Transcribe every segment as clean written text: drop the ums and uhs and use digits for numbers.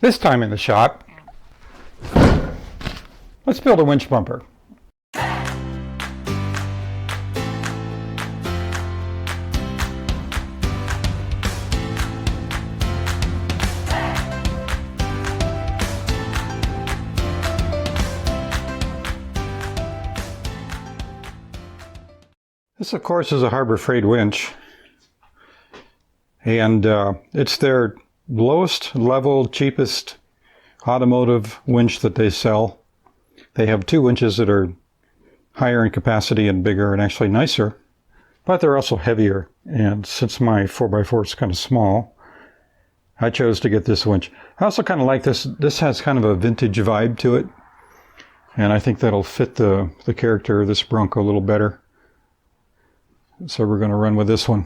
This time in the shop, let's build a winch bumper. This, of course, is a Harbor Freight winch, and it's their lowest level, cheapest automotive winch that they sell. They have two winches that are higher in capacity and bigger and actually nicer, but they're also heavier. And since my 4x4 is kind of small, I chose to get this winch. I also kind of like this. This has kind of a vintage vibe to it, and I think that'll fit the character of this Bronco a little better. So we're going to run with this one.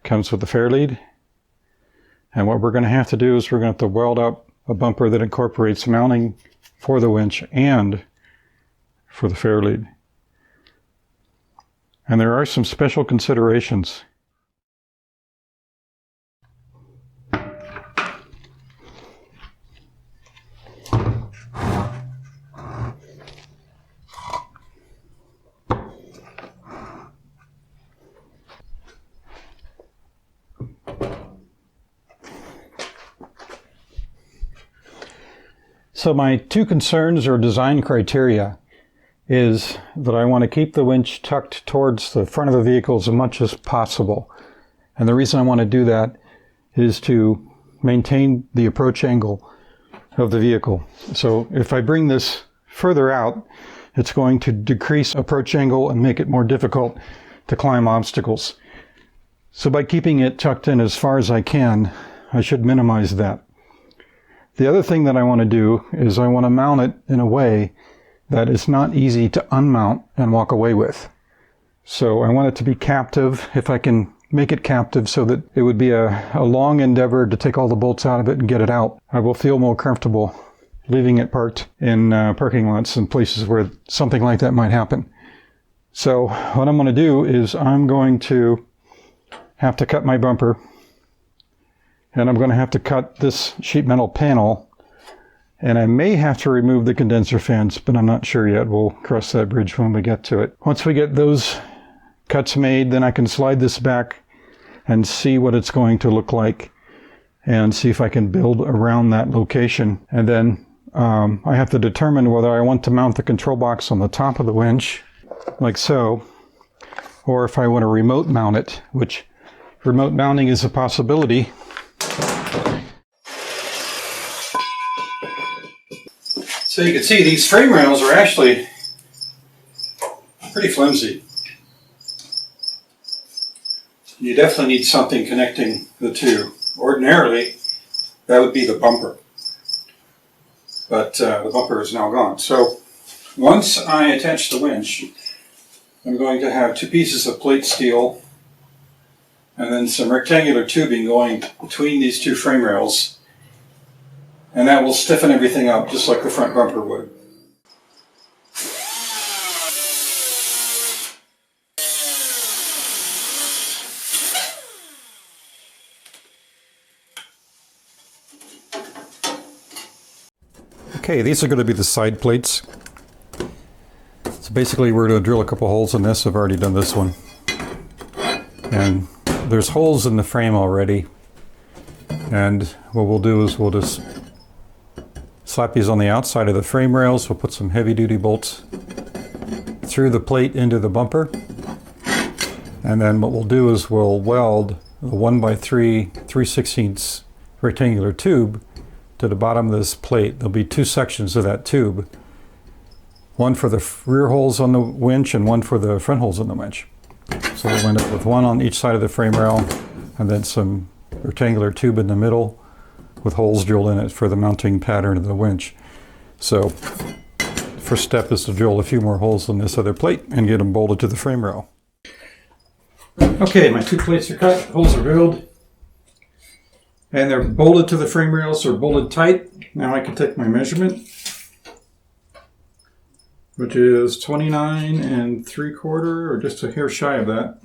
Comes with the fair lead. And what we're going to have to do is we're going to have to weld up a bumper that incorporates mounting for the winch and for the fair lead. And there are some special considerations. So my two concerns or design criteria is that I want to keep the winch tucked towards the front of the vehicle as much as possible. And the reason I want to do that is to maintain the approach angle of the vehicle. So if I bring this further out, it's going to decrease approach angle and make it more difficult to climb obstacles. So by keeping it tucked in as far as I can, I should minimize that. The other thing that I want to do is I want to mount it in a way that is not easy to unmount and walk away with. So I want it to be captive, if I can make it captive so that it would be a long endeavor to take all the bolts out of it and get it out. I will feel more comfortable leaving it parked in parking lots and places where something like that might happen. So what I'm going to do is I'm going to have to cut my bumper. And I'm going to have to cut this sheet metal panel, and I may have to remove the condenser fans, but I'm not sure yet. We'll cross that bridge when we get to it. Once we get those cuts made, then I can slide this back and see what it's going to look like and see if I can build around that location. And then I have to determine whether I want to mount the control box on the top of the winch, like so, or if I want to remote mount it, which remote mounting is a possibility. So you can see these frame rails are actually pretty flimsy. You definitely need something connecting the two. Ordinarily, that would be the bumper. But the bumper is now gone. So once I attach the winch, I'm going to have two pieces of plate steel and then some rectangular tubing going between these two frame rails. And that will stiffen everything up just like the front bumper would. Okay, these are going to be the side plates. So basically we're going to drill a couple holes in this. I've already done this one. And there's holes in the frame already. And what we'll do is we'll just slap these on the outside of the frame rails. We'll put some heavy duty bolts through the plate into the bumper. And then what we'll do is we'll weld the 1x3 3/16 rectangular tube to the bottom of this plate. There'll be two sections of that tube. One for the rear holes on the winch and one for the front holes on the winch. So we'll end up with one on each side of the frame rail and then some rectangular tube in the middle with holes drilled in it for the mounting pattern of the winch. So the first step is to drill a few more holes in this other plate and get them bolted to the frame rail. Okay, my two plates are cut, holes are drilled, and they're bolted to the frame rails, so they're bolted tight. Now I can take my measurement, which is 29 3/4, or just a hair shy of that.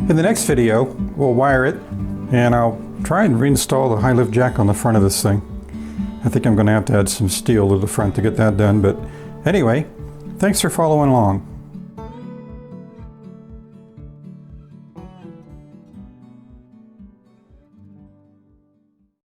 In the next video, we'll wire it, and I'll try and reinstall the high lift jack on the front of this thing. I think I'm going to have to add some steel to the front to get that done, but anyway, thanks for following along.